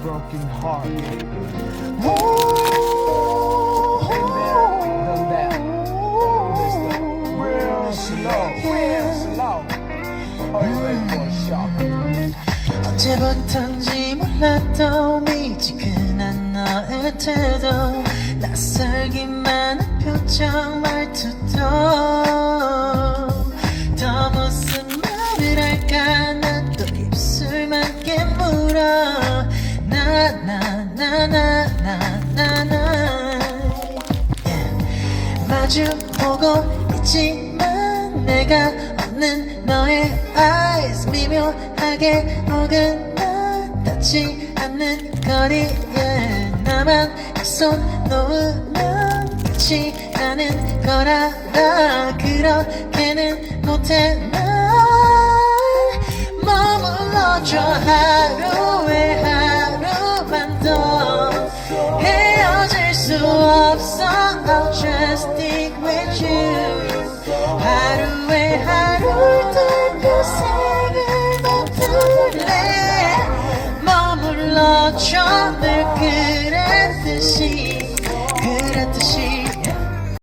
broken heart. 언제부턴지 몰랐던 미지근한 너의 태도 낯설기만 한 표정 말투도 더 무슨 말을 할까 난 또 입술만 깨물어 마주보고 있지만 내가 없는 너의 eyes 미묘하게 어긋나 닿지 않는 거리에 나만 손 놓으면 끝이 나는 걸 알아 그렇게는 못해 날 머물러줘 하루에 하루만 더 헤어질 수 없어 I'll just stick with you 하루에 하루 더 생을 멈출래 머물러줘 늘